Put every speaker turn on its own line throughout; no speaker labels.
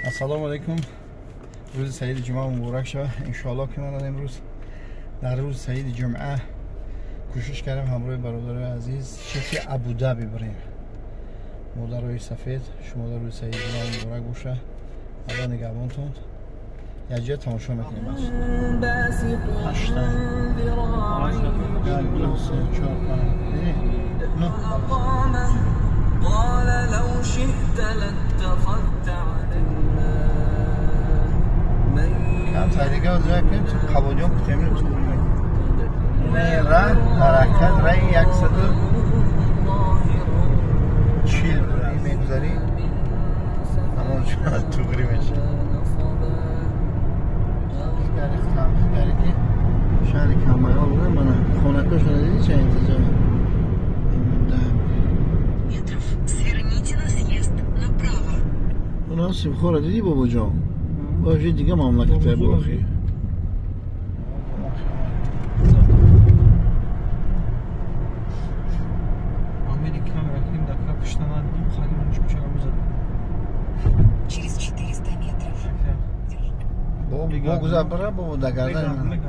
السلام علیکم. روز سعید جمعه مبارک شود. انشالله که من امروز در روز سعید جمعه کوشش کردم همراه برادر عزیز شیخ ابوظبی بریم. مادرای سفید شما در روز سعید جمعه مبارک باشه. الله نگهبانتون. یه جا تماشا میکنیم.
قال لو شئت لاتخذت علينا
كم طريقة وذاك قبوليون بتعمل تقولين را حركات رأي يقصد چیل رأي میگذاری اما چون توگری میشه گری که شهر کمایا بوده من خونکا شده دیدی چه انتظار اونا سیم خوره دیدی بابا جان باشه دیگه مملکت باخی
Америка ракин дакра пуштанад хали мушкуча бузад.
Через 400 метров.
بابا گذار برا بابا دگردن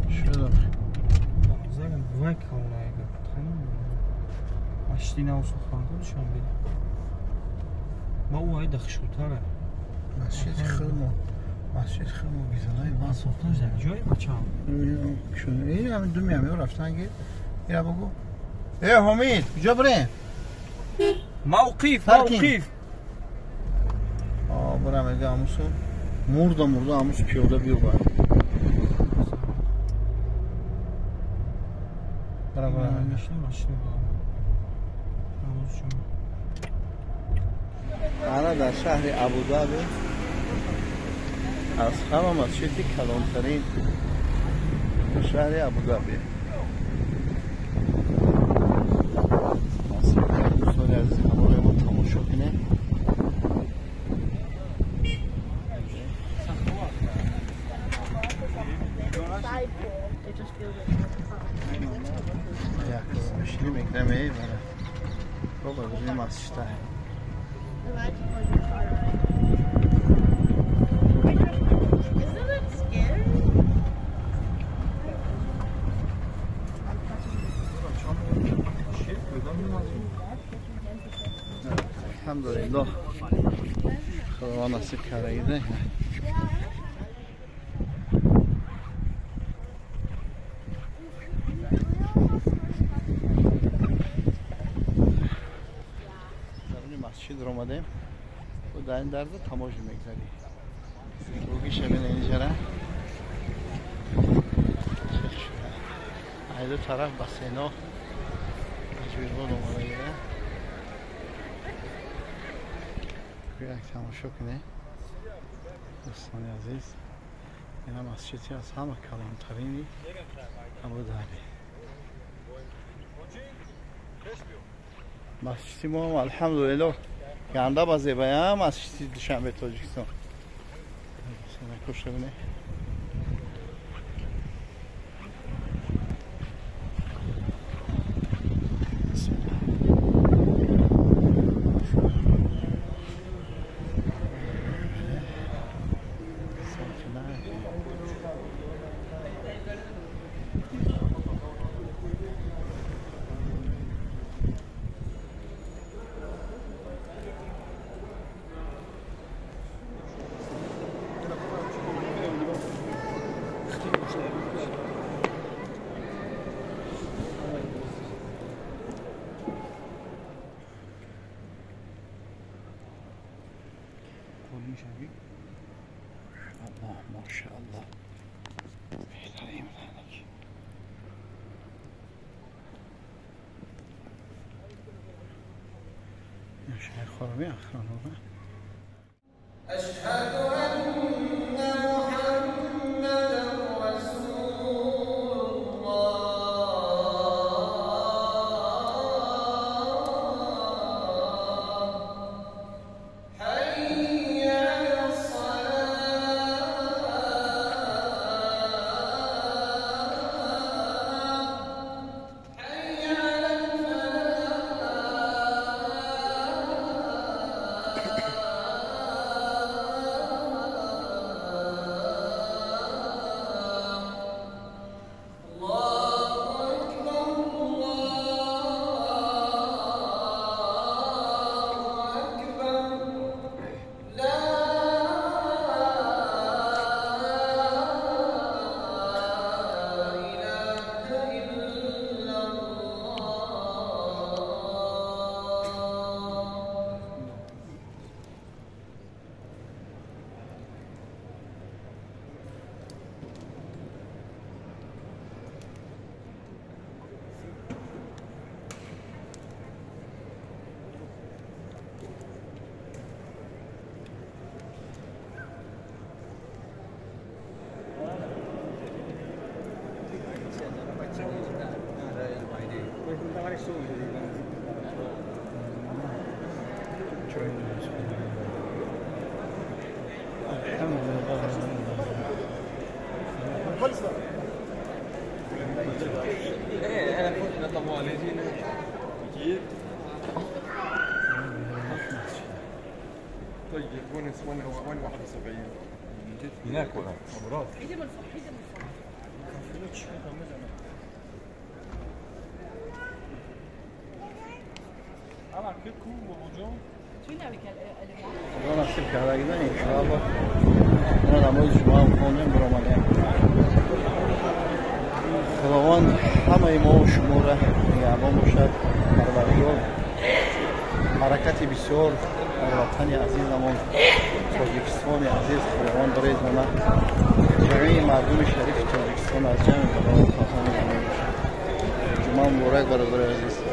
شده
Zaten vay kavlaya gittim. Açtığına o sokağın konuşan bir. Ma o ayda xşutara.
مسجد خرمو مسجد خرمو بیزنای من ساختن
Güzel. Joy açam.
شده این همین دو میام رفتن گیر یا بگو ای حمید کجا بریم
موقف
Parking.
موقف.
برم اگه هموسو مرده هموس پیاده بیو برم برم
Meşne maşne var. Anlaşım.
انا در شهر ابوظبی از همه مسجدی کلانترین شهر ابوظبی دوستان عزیز همراه ما تماشا کنید میشینیم اکرمه ای برای بابا بزنیم مسجده الحمدلله خدا نصیب کرده مسجد رو آمدیم و در این درد تماشا میگذاری روگی شبین اینجا ایدو طرف بسینا مجبور اومده گیره یک تماشا کنه دوستان عزیز این هم مسجدی از همه کلانترینی ابوظبی مسجدی ما هم الحمدلله گنده با زیبایی هم مسجدی دوشنبه تاجیکستان کشته بینه الله ما شاء الله بهترین مدنک این شهر خارمی اخران رو
أشهد أن محمدا رسول الله حي على الصلاة حي على الفلاح.
500 метров.
ايه انا كنت طوال يجينا جيب طيب وين 71
هناك ولا امراض
خدا نصیب کردگیدن انشاءالله من نماز شما هم خواندیم برآمدیم. خداوند همه ما و شما را نگهبان باشد. پروردگار حرکت بسیار در وطن عزیزمان تاجیکستان عزیز خداوند برای زمان جمعی مردم شریف تاجیکستان از جمع خداوند خواستن جمعه مبارک برادر عزیز.